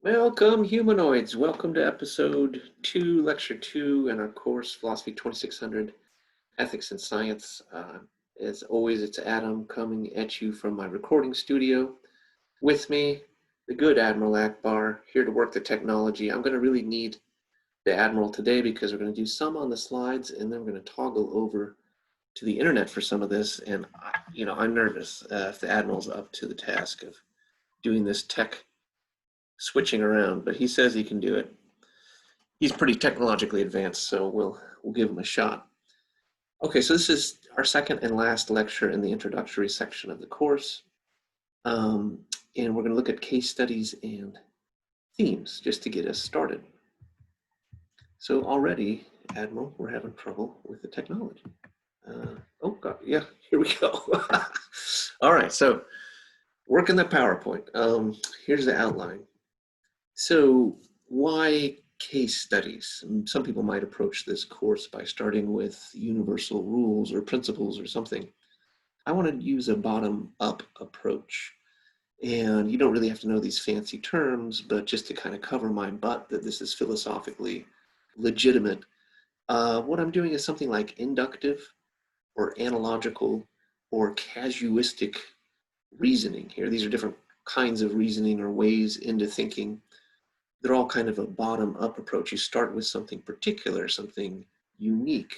Welcome, humanoids. Welcome to episode 2, lecture 2 in our course, Philosophy 2600, Ethics and Science. As always, it's Adam coming at you from my recording studio. With me, the good Admiral Akbar, here to work the technology. I'm going to really need the Admiral today because we're going to do some on the slides and then we're going to toggle over to the internet for some of this. And, I'm nervous if the Admiral's up to the task of doing this tech switching around, but he says he can do it. He's pretty technologically advanced, so we'll give him a shot. Okay, so this is our second and last lecture in the introductory section of the course. And we're going to look at case studies and themes just to get us started. So already, Admiral, we're having trouble with the technology. Oh, God, yeah, here we go. All right, so working the PowerPoint. Here's the outline. So why case studies? Some people might approach this course by starting with universal rules or principles or something. I want to use a bottom-up approach. And you don't really have to know these fancy terms, but just to kind of cover my butt that this is philosophically legitimate, what I'm doing is something like inductive or analogical or casuistic reasoning here. These are different kinds of reasoning or ways into thinking. They're all kind of a bottom-up approach. You start with something particular, something unique,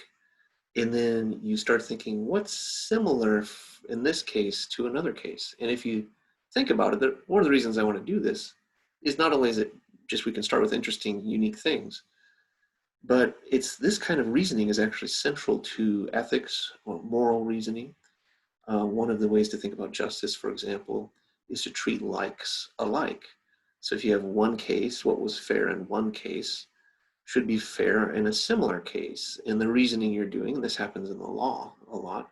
and then you start thinking, what's similar in this case to another case? And if you think about it, one of the reasons I want to do this is not only is it just we can start with interesting, unique things, but it's this kind of reasoning is actually central to ethics or moral reasoning. One of the ways to think about justice, for example, is to treat likes alike. So if you have one case, what was fair in one case should be fair in a similar case. And the reasoning you're doing, and this happens in the law a lot,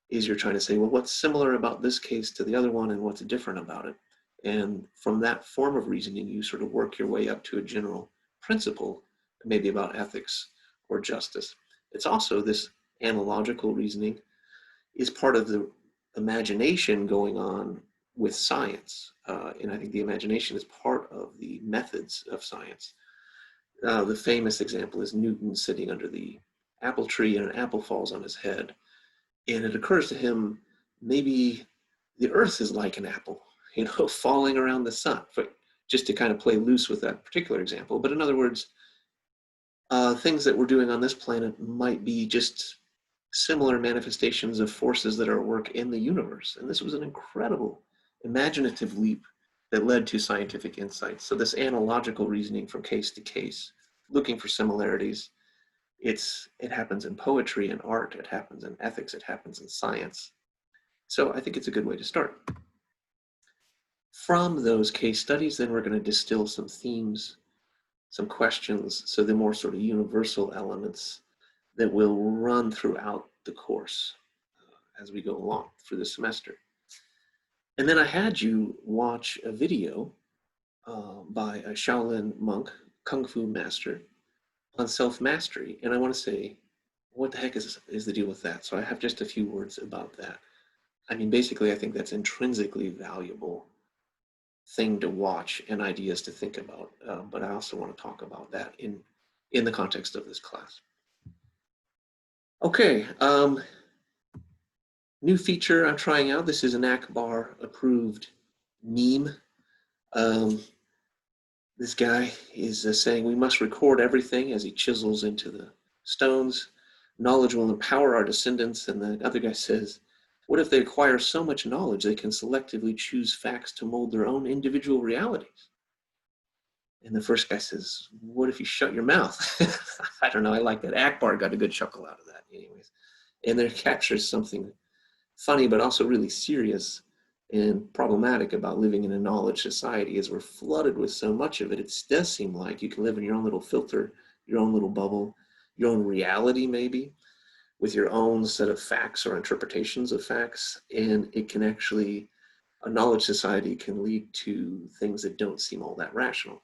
is you're trying to say, well, what's similar about this case to the other one and what's different about it? And from that form of reasoning, you sort of work your way up to a general principle, maybe about ethics or justice. It's also this analogical reasoning is part of the imagination going on with science. And I think the imagination is part of the methods of science. The famous example is Newton sitting under the apple tree and an apple falls on his head. And it occurs to him, maybe the earth is like an apple, falling around the sun, just to kind of play loose with that particular example. But in other words, things that we're doing on this planet might be just similar manifestations of forces that are at work in the universe. And this was an incredible imaginative leap that led to scientific insights. So this analogical reasoning from case to case, looking for similarities, it happens in poetry and art, it happens in ethics, it happens in science. So I think it's a good way to start. From those case studies, then we're going to distill some themes, some questions, so the more sort of universal elements that will run throughout the course as we go along for the semester. And then I had you watch a video by a Shaolin monk, Kung Fu master, on self-mastery. And I want to say, what the heck is the deal with that? So I have just a few words about that. I mean, basically, I think that's intrinsically valuable thing to watch and ideas to think about. But I also want to talk about that in the context of this class. Okay, new feature I'm trying out. This is an Akbar approved meme. This guy is saying we must record everything as he chisels into the stones. Knowledge will empower our descendants. And the other guy says, what if they acquire so much knowledge they can selectively choose facts to mold their own individual realities? And the first guy says, what if you shut your mouth? I don't know, I like that. Akbar got a good chuckle out of that anyways. And there captures something funny, but also really serious and problematic about living in a knowledge society. As we're flooded with so much of it, it does seem like you can live in your own little filter, your own little bubble, your own reality maybe, with your own set of facts or interpretations of facts, and it can actually, a knowledge society can lead to things that don't seem all that rational.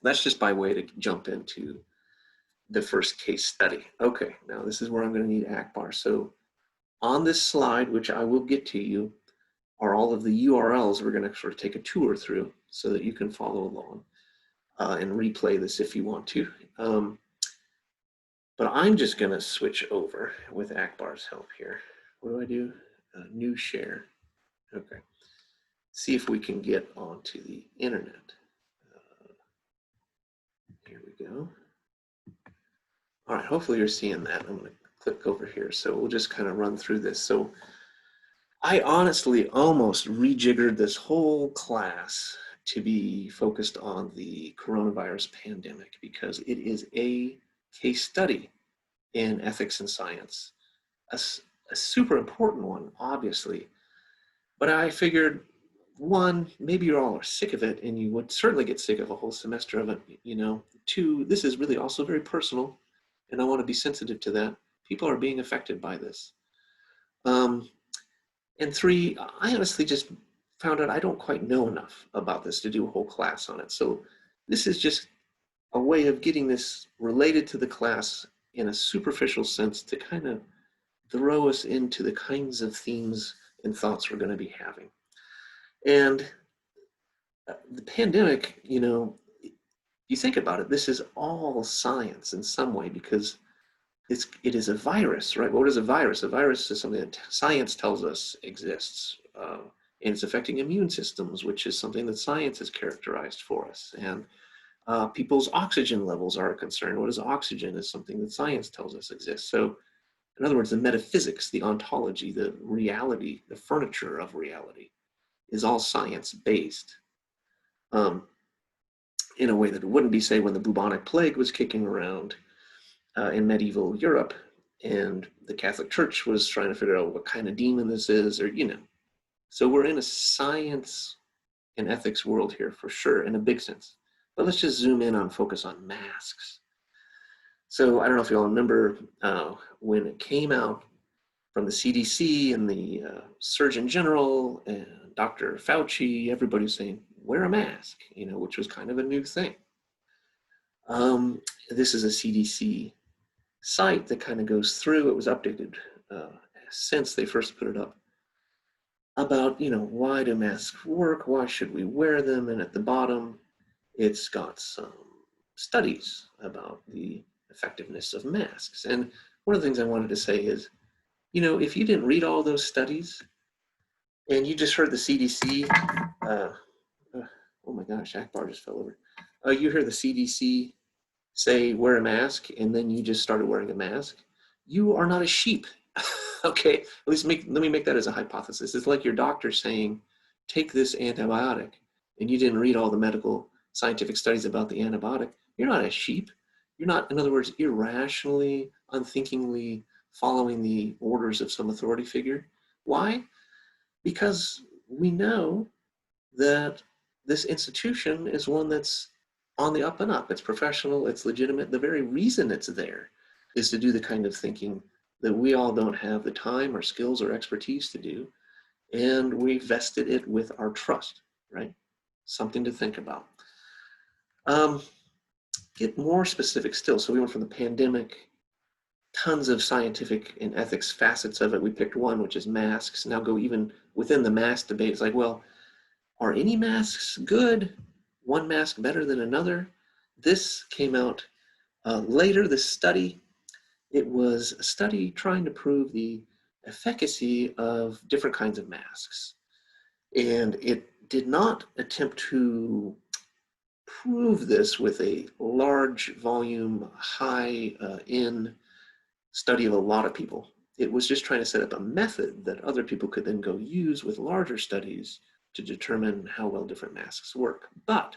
That's just by way to jump into the first case study. Okay, now this is where I'm going to need Akbar. So on this slide, which I will get to you, are all of the URLs we're going to sort of take a tour through so that you can follow along and replay this if you want to. But I'm just going to switch over with Akbar's help here. What do I do? New share. Okay. See if we can get onto the internet. Here we go. All right, hopefully you're seeing that. I'm going to click over here. So we'll just kind of run through this. So I honestly almost rejiggered this whole class to be focused on the coronavirus pandemic because it is a case study in ethics and science, a super important one, obviously. But I figured, one, maybe you all are sick of it and you would certainly get sick of a whole semester of it, you know. Two, this is really also very personal and I want to be sensitive to that. People are being affected by this. And three, I honestly just found out I don't quite know enough about this to do a whole class on it. So this is just a way of getting this related to the class in a superficial sense to kind of throw us into the kinds of themes and thoughts we're going to be having. And the pandemic, you know, you think about it, this is all science in some way because it is a virus, right? What is a virus? A virus is something that science tells us exists. And it's affecting immune systems, which is something that science has characterized for us. And people's oxygen levels are a concern. What is oxygen is something that science tells us exists. So in other words, the metaphysics, the ontology, the reality, the furniture of reality is all science-based in a way that it wouldn't be, say, when the bubonic plague was kicking around in medieval Europe and the Catholic Church was trying to figure out what kind of demon this is, or, you know. So we're in a science and ethics world here for sure, in a big sense. But let's just zoom in on focus on masks. So I don't know if you all remember when it came out from the CDC and the Surgeon General and Dr. Fauci, everybody was saying, wear a mask, you know, which was kind of a new thing. This is a CDC site that kind of goes through, it was updated since they first put it up, about, you know, why do masks work, why should we wear them, and at the bottom, it's got some studies about the effectiveness of masks. And one of the things I wanted to say is, you know, if you didn't read all those studies and you just heard the CDC, oh my gosh, Akbar just fell over. You hear the CDC say wear a mask and then you just started wearing a mask, you are not a sheep. Okay, at least let me make that as a hypothesis. It's like your doctor saying, take this antibiotic, and you didn't read all the medical scientific studies about the antibiotic. You're not a sheep. You're not, in other words, irrationally, unthinkingly following the orders of some authority figure. Why? Because we know that this institution is one that's on the up and up. It's professional, it's legitimate. The very reason it's there is to do the kind of thinking that we all don't have the time or skills or expertise to do. And we vested it with our trust, right? Something to think about. Get more specific still. So we went from the pandemic, tons of scientific and ethics facets of it. We picked one, which is masks. Now go even within the mask debate. It's like, well, are any masks good? One mask better than another? This came out later, this study. It was a study trying to prove the efficacy of different kinds of masks. And it did not attempt to prove this with a large volume, high-end study of a lot of people. It was just trying to set up a method that other people could then go use with larger studies to determine how well different masks work. But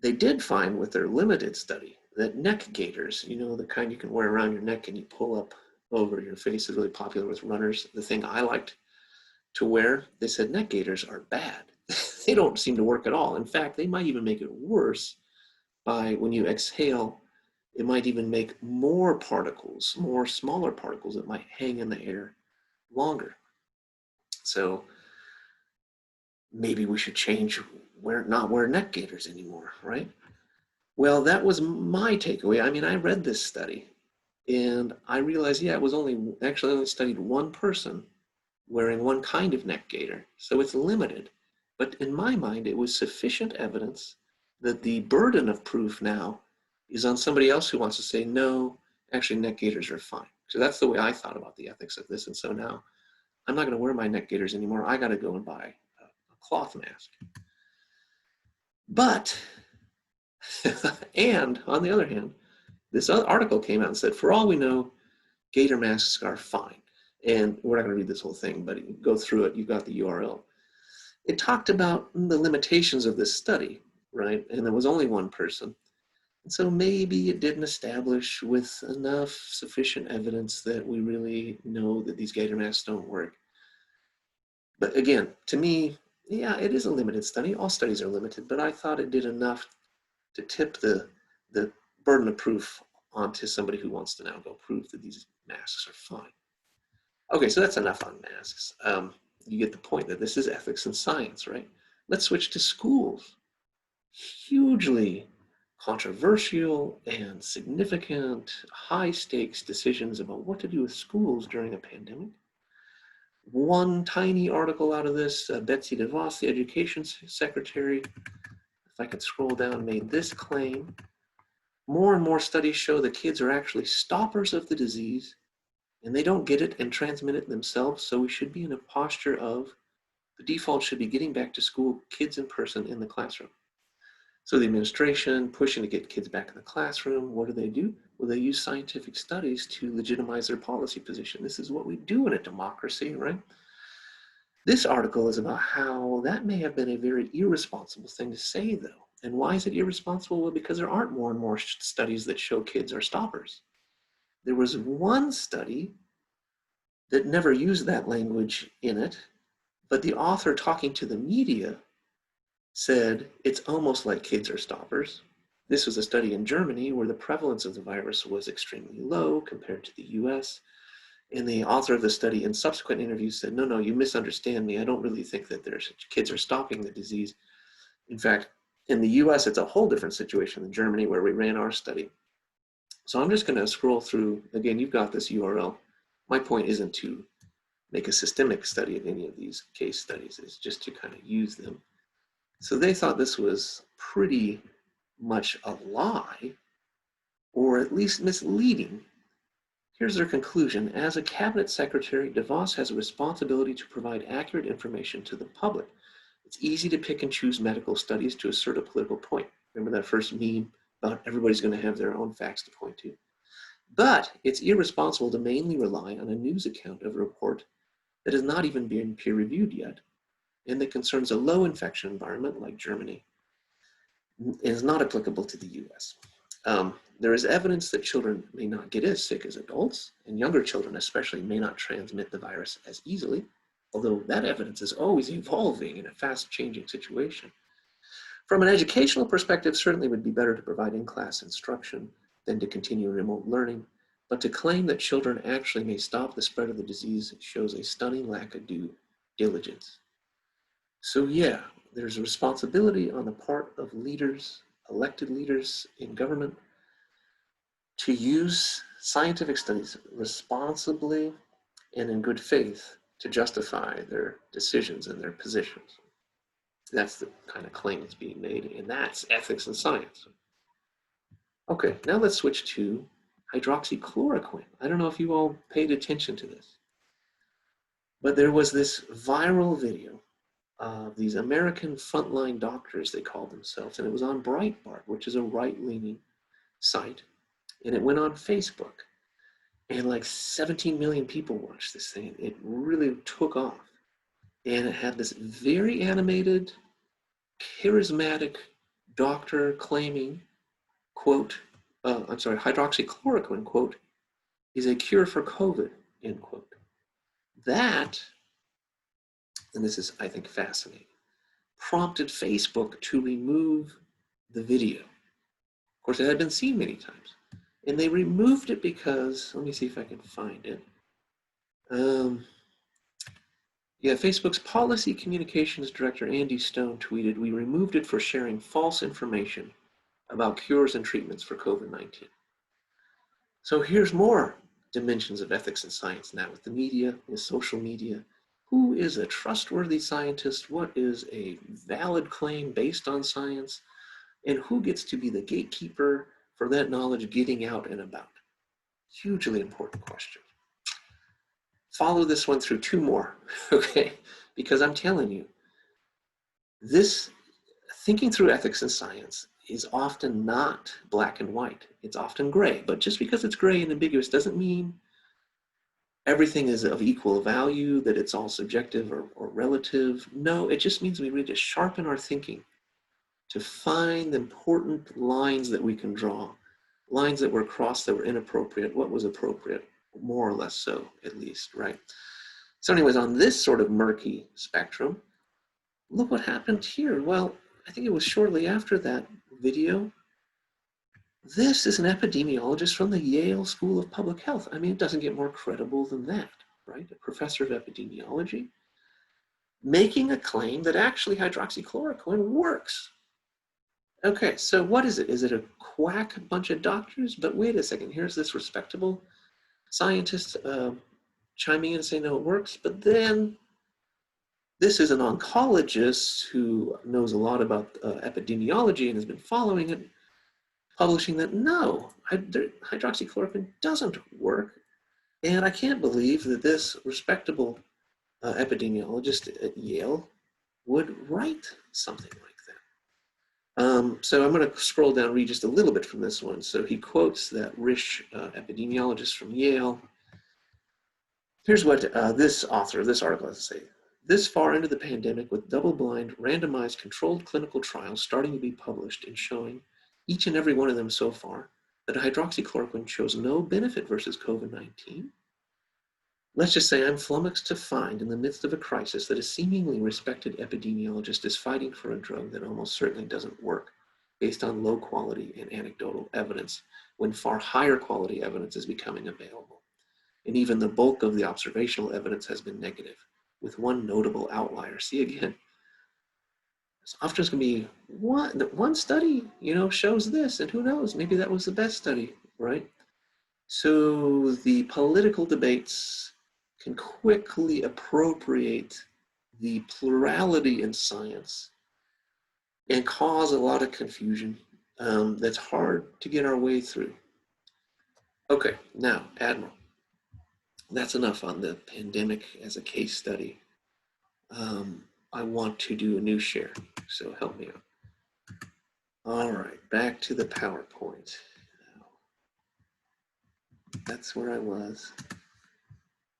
they did find with their limited study that neck gaiters, you know, the kind you can wear around your neck and you pull up over your face, is really popular with runners. The thing I liked to wear, they said neck gaiters are bad. They don't seem to work at all. In fact, they might even make it worse by when you exhale, it might even make more particles, more smaller particles that might hang in the air longer. So maybe we should change not wear neck gaiters anymore, right? Well, that was my takeaway. I mean, I read this study and I realized, yeah, it was only studied one person wearing one kind of neck gaiter, so it's limited. But in my mind, it was sufficient evidence that the burden of proof now is on somebody else who wants to say, no, actually neck gaiters are fine. So that's the way I thought about the ethics of this. And so now I'm not going to wear my neck gaiters anymore. I got to go and buy a cloth mask. But, and on the other hand, this other article came out and said, for all we know, gaiter masks are fine. And we're not going to read this whole thing, but go through it. You've got the URL. It talked about the limitations of this study, right? And there was only one person. And so maybe it didn't establish with enough sufficient evidence that we really know that these gaiter masks don't work. But again, to me, yeah, it is a limited study. All studies are limited, but I thought it did enough to tip the burden of proof onto somebody who wants to now go prove that these masks are fine. Okay, so that's enough on masks. You get the point that this is ethics and science, right? Let's switch to schools. Hugely controversial and significant, high-stakes decisions about what to do with schools during a pandemic. One tiny article out of this, Betsy DeVos, the education secretary, if I could scroll down, made this claim. More and more studies show that kids are actually stoppers of the disease, and they don't get it and transmit it themselves, so we should be in a posture of the default should be getting back to school, kids in person in the classroom. So the administration pushing to get kids back in the classroom, what do? Well, they use scientific studies to legitimize their policy position. This is what we do in a democracy, right? This article is about how that may have been a very irresponsible thing to say, though. And why is it irresponsible? Well, because there aren't more and more studies that show kids are stoppers. There was one study that never used that language in it, but the author talking to the media said it's almost like kids are stoppers. This was a study in Germany where the prevalence of the virus was extremely low compared to the US. And the author of the study in subsequent interviews said, no, you misunderstand me. I don't really think that kids are stopping the disease. In fact, in the US, it's a whole different situation than Germany where we ran our study. So I'm just going to scroll through. Again, you've got this URL. My point isn't to make a systemic study of any of these case studies. It's just to kind of use them. So they thought this was pretty much a lie, or at least misleading. Here's their conclusion. As a cabinet secretary, DeVos has a responsibility to provide accurate information to the public. It's easy to pick and choose medical studies to assert a political point. Remember that first meme about everybody's going to have their own facts to point to. But it's irresponsible to mainly rely on a news account of a report that has not even been peer-reviewed yet, and that concerns a low infection environment like Germany, and is not applicable to the US. There is evidence that children may not get as sick as adults, and younger children especially may not transmit the virus as easily, although that evidence is always evolving in a fast-changing situation. From an educational perspective, certainly it would be better to provide in-class instruction than to continue remote learning, but to claim that children actually may stop the spread of the disease shows a stunning lack of due diligence. So yeah, there's a responsibility on the part of leaders, elected leaders in government, to use scientific studies responsibly and in good faith to justify their decisions and their positions. That's the kind of claim that's being made, and that's ethics and science. Okay, now let's switch to hydroxychloroquine. I don't know if you all paid attention to this, but there was this viral video of these American frontline doctors, they called themselves, and it was on Breitbart, which is a right-leaning site, and it went on Facebook, and like 17 million people watched this thing. It really took off, and it had this very animated, charismatic doctor claiming, quote, hydroxychloroquine, quote, is a cure for COVID, end quote. That, and this is, I think, fascinating, prompted Facebook to remove the video. Of course, it had been seen many times. And they removed it because, let me see if I can find it. Facebook's policy communications director, Andy Stone, tweeted, "We removed it for sharing false information about cures and treatments for COVID-19. So here's more dimensions of ethics and science now with the media, with social media. Who is a trustworthy scientist? What is a valid claim based on science? And who gets to be the gatekeeper for that knowledge getting out and about? Hugely important question. Follow this one through two more, okay? Because I'm telling you, this thinking through ethics and science is often not black and white. It's often gray, but just because it's gray and ambiguous doesn't mean everything is of equal value, that it's all subjective or relative. No, it just means we need to sharpen our thinking to find the important lines that we can draw, lines that were crossed that were inappropriate, what was appropriate, more or less so, at least, right? So anyways, on this sort of murky spectrum, look what happened here. Well, I think it was shortly after that video. This is an epidemiologist from the Yale School of Public Health. I mean, it doesn't get more credible than that, right? A professor of epidemiology making a claim that actually hydroxychloroquine works. Okay, so what is it? Is it a quack bunch of doctors? But wait a second, here's this respectable scientist chiming in and saying, no, it works. But then this is an oncologist who knows a lot about epidemiology and has been following it, publishing that no, hydroxychloroquine doesn't work. And I can't believe that this respectable epidemiologist at Yale would write something like that. So I'm going to scroll down, read just a little bit from this one. So he quotes that Risch epidemiologist from Yale. Here's what this author of this article has to say. This far into the pandemic, with double-blind, randomized, controlled clinical trials starting to be published and showing, each and every one of them so far, that hydroxychloroquine shows no benefit versus COVID-19. Let's just say I'm flummoxed to find in the midst of a crisis that a seemingly respected epidemiologist is fighting for a drug that almost certainly doesn't work based on low quality and anecdotal evidence when far higher quality evidence is becoming available. And even the bulk of the observational evidence has been negative, with one notable outlier. See again, it's often going to be one study, shows this, and who knows, maybe that was the best study, right? So the political debates can quickly appropriate the plurality in science and cause a lot of confusion that's hard to get our way through. Okay, now, Admiral. That's enough on the pandemic as a case study. I want to do a new share, so help me out. All right, back to the PowerPoint. That's where I was.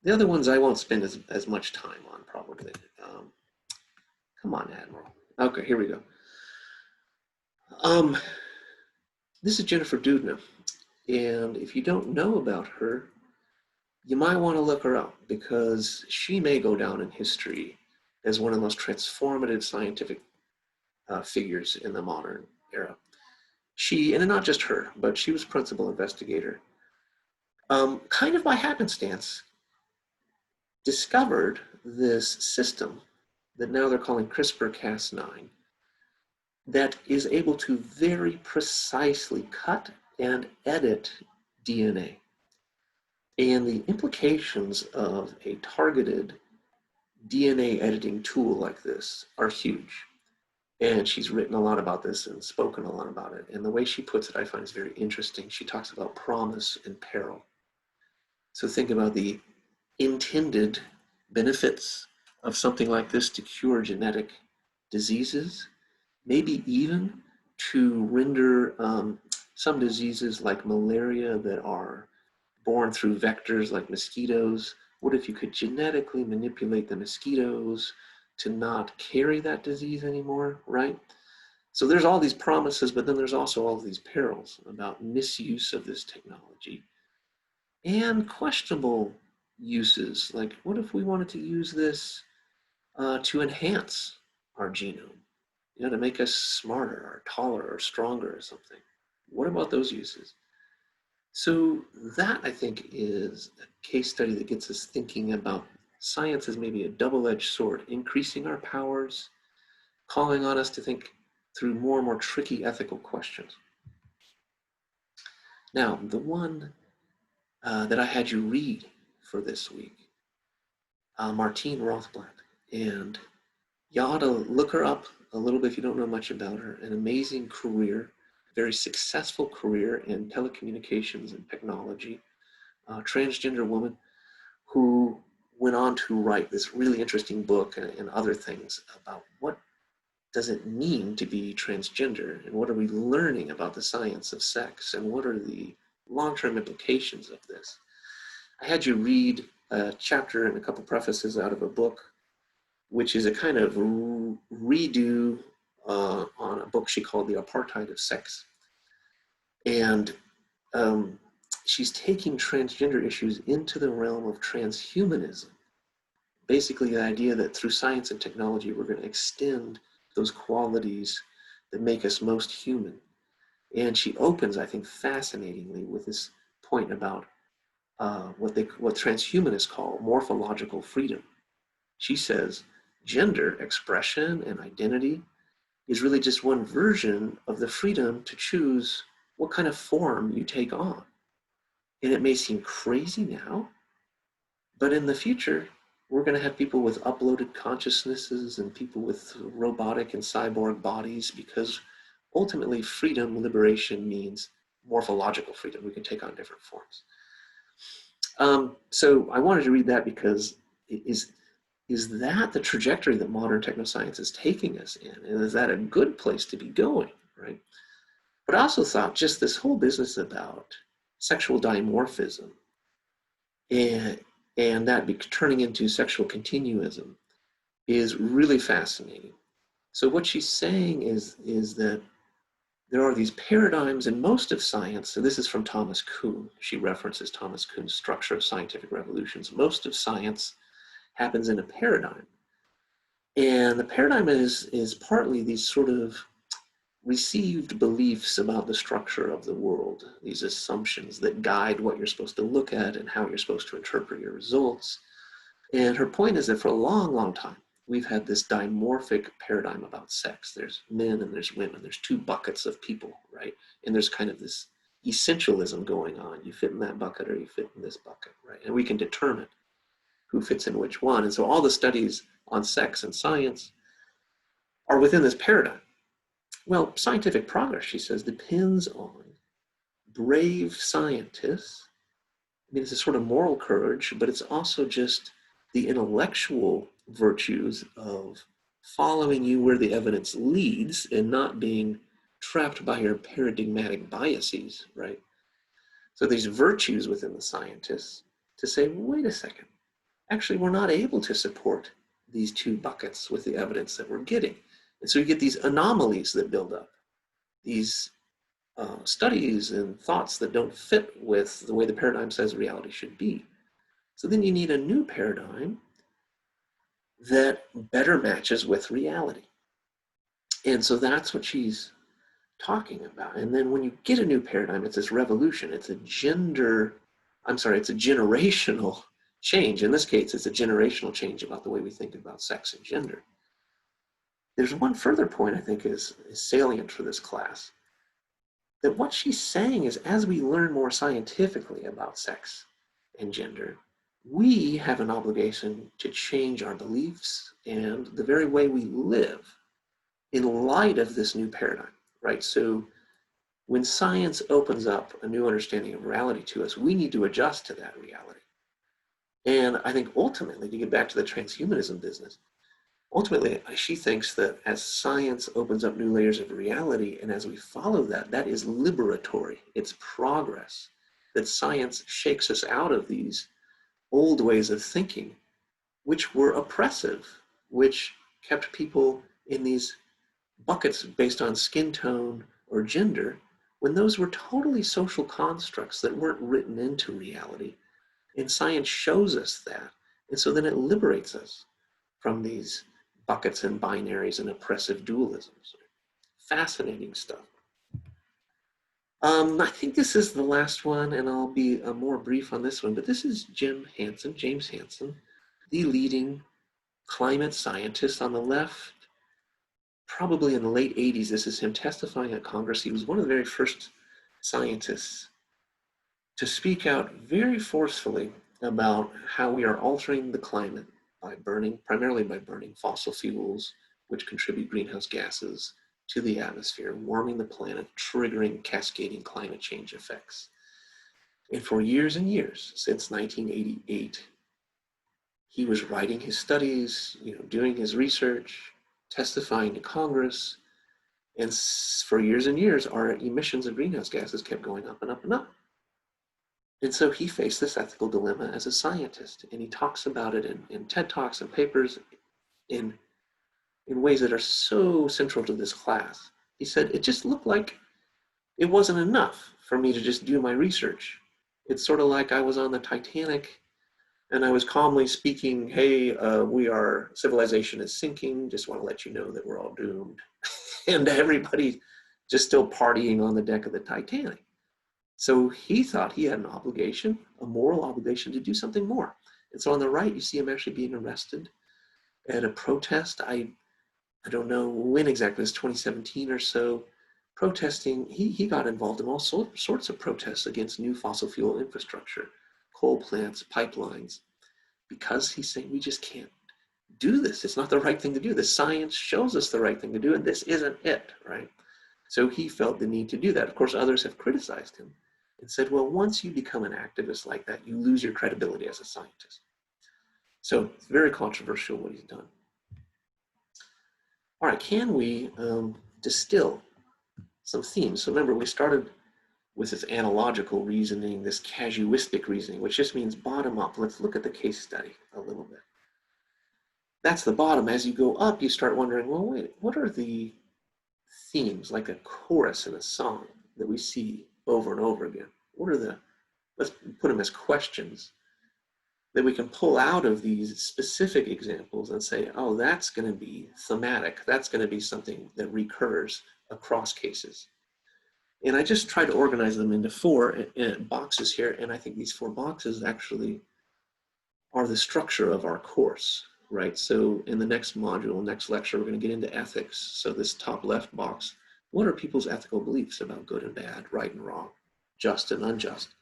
The other ones I won't spend as much time on, probably. Come on, Admiral. Okay, here we go. This is Jennifer Doudna, and if you don't know about her, you might want to look her up because she may go down in history as one of the most transformative scientific figures in the modern era. She, and not just her, but she was principal investigator, kind of by happenstance, discovered this system that now they're calling CRISPR-Cas9 that is able to very precisely cut and edit DNA. And the implications of a targeted DNA editing tool like this are huge. And she's written a lot about this and spoken a lot about it. And the way she puts it, I find is very interesting. She talks about promise and peril. So think about the intended benefits of something like this to cure genetic diseases, maybe even to render some diseases like malaria that are born through vectors like mosquitoes. What if you could genetically manipulate the mosquitoes to not carry that disease anymore, right? So there's all these promises, but then there's also all these perils about misuse of this technology and questionable uses. Like, what if we wanted to use this to enhance our genome, to make us smarter or taller or stronger or something? What about those uses? So that, I think, is a case study that gets us thinking about science as maybe a double-edged sword, increasing our powers, calling on us to think through more and more tricky ethical questions. Now, the one that I had you read for this week Martine Rothblatt. And you ought to look her up a little bit if you don't know much about her. An amazing career, very successful career in telecommunications and technology. Transgender woman who went on to write this really interesting book and other things about what does it mean to be transgender, and what are we learning about the science of sex, and what are the long-term implications of this. I had you read a chapter and a couple prefaces out of a book, which is a kind of redo on a book she called The Apartheid of Sex. And she's taking transgender issues into the realm of transhumanism. Basically, the idea that through science and technology, we're going to extend those qualities that make us most human. And she opens, I think, fascinatingly with this point about what transhumanists call morphological freedom. She says gender expression and identity is really just one version of the freedom to choose what kind of form you take on. And it may seem crazy now, but in the future, we're going to have people with uploaded consciousnesses and people with robotic and cyborg bodies, because ultimately freedom, liberation means morphological freedom. We can take on different forms. So I wanted to read that because is that the trajectory that modern technoscience is taking us in? And is that a good place to be going, right? But I also thought just this whole business about sexual dimorphism and that turning into sexual continuism is really fascinating. So what she's saying is that there are these paradigms in most of science. So this is from Thomas Kuhn. She references Thomas Kuhn's Structure of Scientific Revolutions. Most of science happens in a paradigm. And the paradigm is partly these sort of received beliefs about the structure of the world, these assumptions that guide what you're supposed to look at and how you're supposed to interpret your results. And her point is that for a long, long time, we've had this dimorphic paradigm about sex. There's men and there's women. There's two buckets of people, right? And there's kind of this essentialism going on. You fit in that bucket or you fit in this bucket, right? And we can determine who fits in which one. And so all the studies on sex and science are within this paradigm. Well, scientific progress, she says, depends on brave scientists. I mean, it's a sort of moral courage, but it's also just the intellectual virtues of following you where the evidence leads and not being trapped by your paradigmatic biases, right? So these virtues within the scientists to say, wait a second, actually, we're not able to support these two buckets with the evidence that we're getting. And so you get these anomalies that build up, these studies and thoughts that don't fit with the way the paradigm says reality should be. So then you need a new paradigm that better matches with reality. And so that's what she's talking about. And then when you get a new paradigm, it's this revolution. It's a generational change. In this case, it's a generational change about the way we think about sex and gender. There's one further point I think is salient for this class, that what she's saying is as we learn more scientifically about sex and gender, we have an obligation to change our beliefs and the very way we live in light of this new paradigm, right? So when science opens up a new understanding of reality to us, we need to adjust to that reality. And I think ultimately, to get back to the transhumanism business, ultimately, she thinks that as science opens up new layers of reality, and as we follow that, that is liberatory. It's progress. That science shakes us out of these old ways of thinking, which were oppressive, which kept people in these buckets based on skin tone or gender, when those were totally social constructs that weren't written into reality. And science shows us that. And so then it liberates us from these buckets and binaries and oppressive dualisms. Fascinating stuff. I think this is the last one, and I'll be more brief on this one, but this is James Hansen, the leading climate scientist on the left. Probably in the late 80s, this is him testifying at Congress. He was one of the very first scientists to speak out very forcefully about how we are altering the climate by burning, primarily by burning fossil fuels, which contribute greenhouse gases to the atmosphere, warming the planet, triggering cascading climate change effects. And for years and years, since 1988, he was writing his studies, doing his research, testifying to Congress, and for years and years, our emissions of greenhouse gases kept going up and up and up. And so he faced this ethical dilemma as a scientist, and he talks about it in TED Talks and papers in ways that are so central to this class. He said, it just looked like it wasn't enough for me to just do my research. It's sort of like I was on the Titanic and I was calmly speaking, hey, civilization is sinking, just want to let you know that we're all doomed. And everybody just still partying on the deck of the Titanic. So he thought he had an obligation, a moral obligation to do something more. And so on the right, you see him actually being arrested at a protest. I don't know when exactly, it was 2017 or so, protesting. He got involved in all sorts of protests against new fossil fuel infrastructure, coal plants, pipelines, because he's saying we just can't do this. It's not the right thing to do. The science shows us the right thing to do, and this isn't it, right? So he felt the need to do that. Of course, others have criticized him and said, well, once you become an activist like that, you lose your credibility as a scientist. So it's very controversial what he's done. All right, can we distill some themes? So remember, we started with this analogical reasoning, this casuistic reasoning, which just means bottom up. Let's look at the case study a little bit. That's the bottom. As you go up, you start wondering, well, wait, what are the themes, like a chorus in a song that we see over and over again? What are the, let's put them as questions that we can pull out of these specific examples and say, oh, that's going to be thematic. That's going to be something that recurs across cases. And I just try to organize them into four boxes here. And I think these 4 boxes actually are the structure of our course, right? So in the next module, next lecture, we're going to get into ethics. So this top left box, what are people's ethical beliefs about good and bad, right and wrong, just and unjust?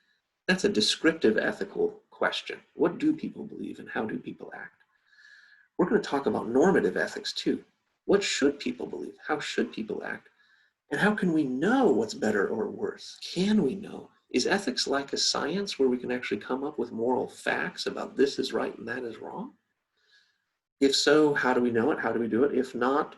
That's a descriptive ethical question. What do people believe and how do people act? We're going to talk about normative ethics too. What should people believe? How should people act? And how can we know what's better or worse? Can we know? Is ethics like a science where we can actually come up with moral facts about this is right and that is wrong? If so, how do we know it? How do we do it? If not,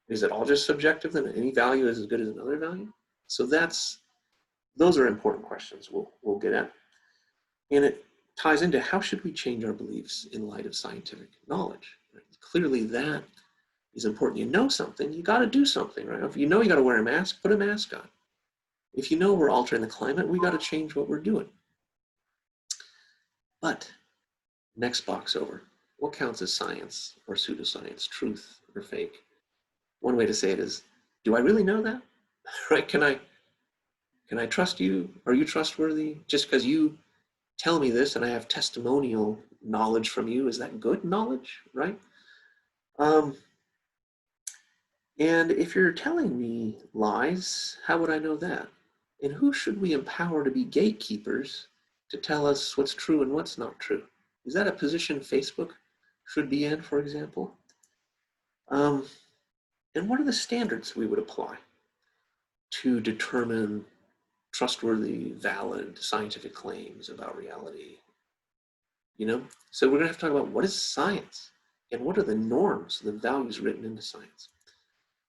is it all just subjective? Then any value is as good as another value? So those are important questions we'll get at. And it ties into how should we change our beliefs in light of scientific knowledge? Right? Clearly that is important. You know something, you got to do something, right? If you know you got to wear a mask, put a mask on. If you know we're altering the climate, we got to change what we're doing. But next box over, what counts as science or pseudoscience, truth or fake? One way to say it is, do I really know that? Right? Can I trust you? Are you trustworthy? Just because you tell me this and I have testimonial knowledge from you, is that good knowledge, right? And if you're telling me lies, how would I know that? And who should we empower to be gatekeepers to tell us what's true and what's not true? Is that a position Facebook should be in, for example? And what are the standards we would apply to determine trustworthy, valid scientific claims about reality? So we're going to have to talk about what is science and what are the norms, the values written into science.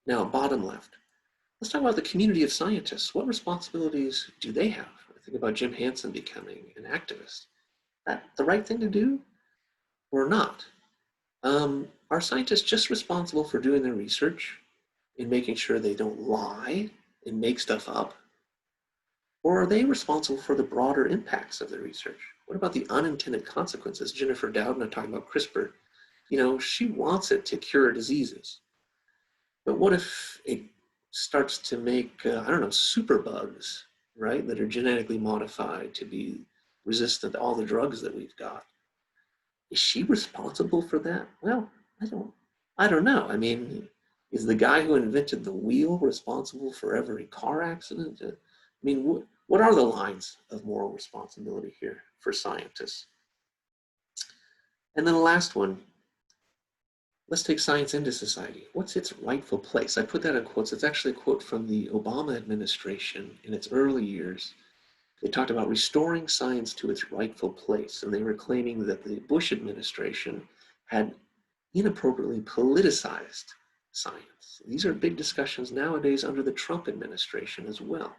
Now, bottom left, let's talk about the community of scientists. What responsibilities do they have? I think about Jim Hansen becoming an activist. That the right thing to do or not? Are scientists just responsible for doing their research and making sure they don't lie and make stuff up? Or are they responsible for the broader impacts of their research? What about the unintended consequences? Jennifer Doudna talking about CRISPR. She wants it to cure diseases. But what if it starts to make, superbugs, right, that are genetically modified to be resistant to all the drugs that we've got? Is she responsible for that? Well, I don't know. I mean, is the guy who invented the wheel responsible for every car accident? I mean, what are the lines of moral responsibility here for scientists? And then the last one, let's take science into society. What's its rightful place? I put that in quotes. It's actually a quote from the Obama administration in its early years. They talked about restoring science to its rightful place, and they were claiming that the Bush administration had inappropriately politicized science. These are big discussions nowadays under the Trump administration as well,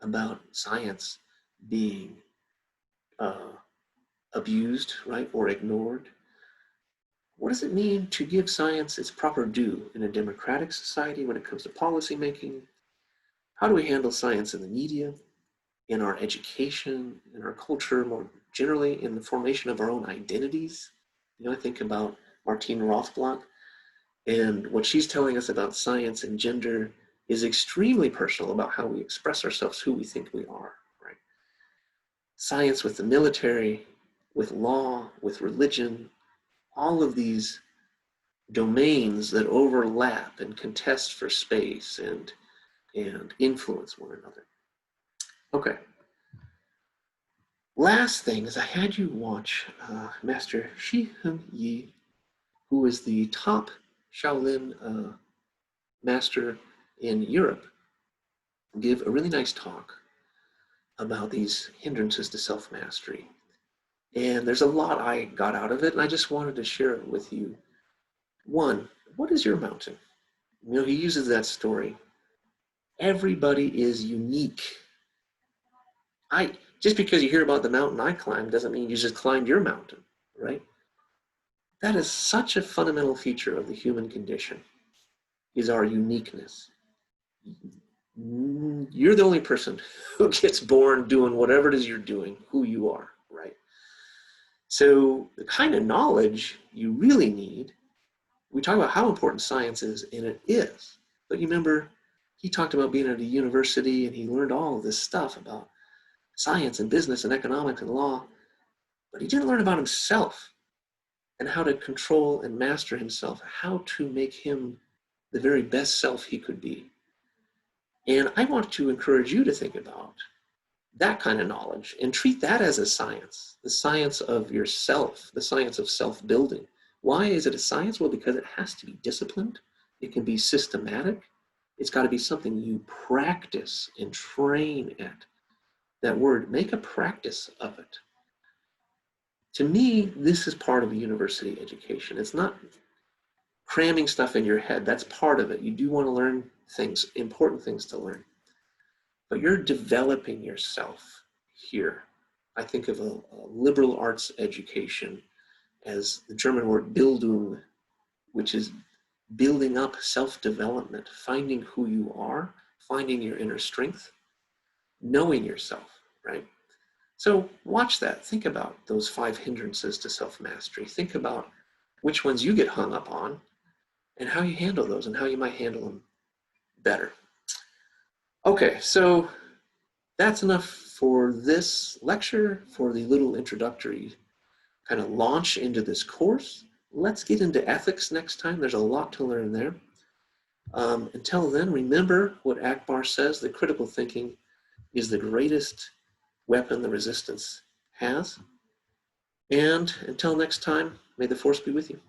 about science being abused, right, or ignored. What does it mean to give science its proper due in a democratic society when it comes to policy making? How do we handle science in the media, in our education, in our culture, more generally in the formation of our own identities? You know, I think about Martine Rothblatt, and what she's telling us about science and gender is extremely personal about how we express ourselves, who we think we are, right? Science with the military, with law, with religion, all of these domains that overlap and contest for space and influence one another. Okay. Last thing is I had you watch Master Shi Hung Yi, who is the top Shaolin master in Europe, give a really nice talk about these hindrances to self-mastery. And there's a lot I got out of it, and I just wanted to share it with you. One, what is your mountain? You know, he uses that story. Everybody is unique. Just because you hear about the mountain I climbed doesn't mean you just climbed your mountain, right? That is such a fundamental feature of the human condition, is our uniqueness. You're the only person who gets born doing whatever it is you're doing, who you are, right? So the kind of knowledge you really need, we talk about how important science is, and it is. But you remember, he talked about being at a university and he learned all of this stuff about science and business and economics and law, but he didn't learn about himself and how to control and master himself, how to make him the very best self he could be. And I want to encourage you to think about that kind of knowledge and treat that as a science, the science of yourself, the science of self-building. Why is it a science? Well, because it has to be disciplined. It can be systematic. It's got to be something you practice and train at. That word, make a practice of it. To me, this is part of a university education. It's not cramming stuff in your head. That's part of it. You do want to learn things, important things to learn. But you're developing yourself here. I think of a liberal arts education as the German word Bildung, which is building up self-development, finding who you are, finding your inner strength, knowing yourself, right? So watch that. Think about those 5 hindrances to self-mastery. Think about which ones you get hung up on and how you handle those and how you might handle them better. Okay, so that's enough for this lecture, for the little introductory kind of launch into this course. Let's get into ethics next time. There's a lot to learn there. Until then, remember what Akbar says, that critical thinking is the greatest weapon the resistance has. And until next time, may the force be with you.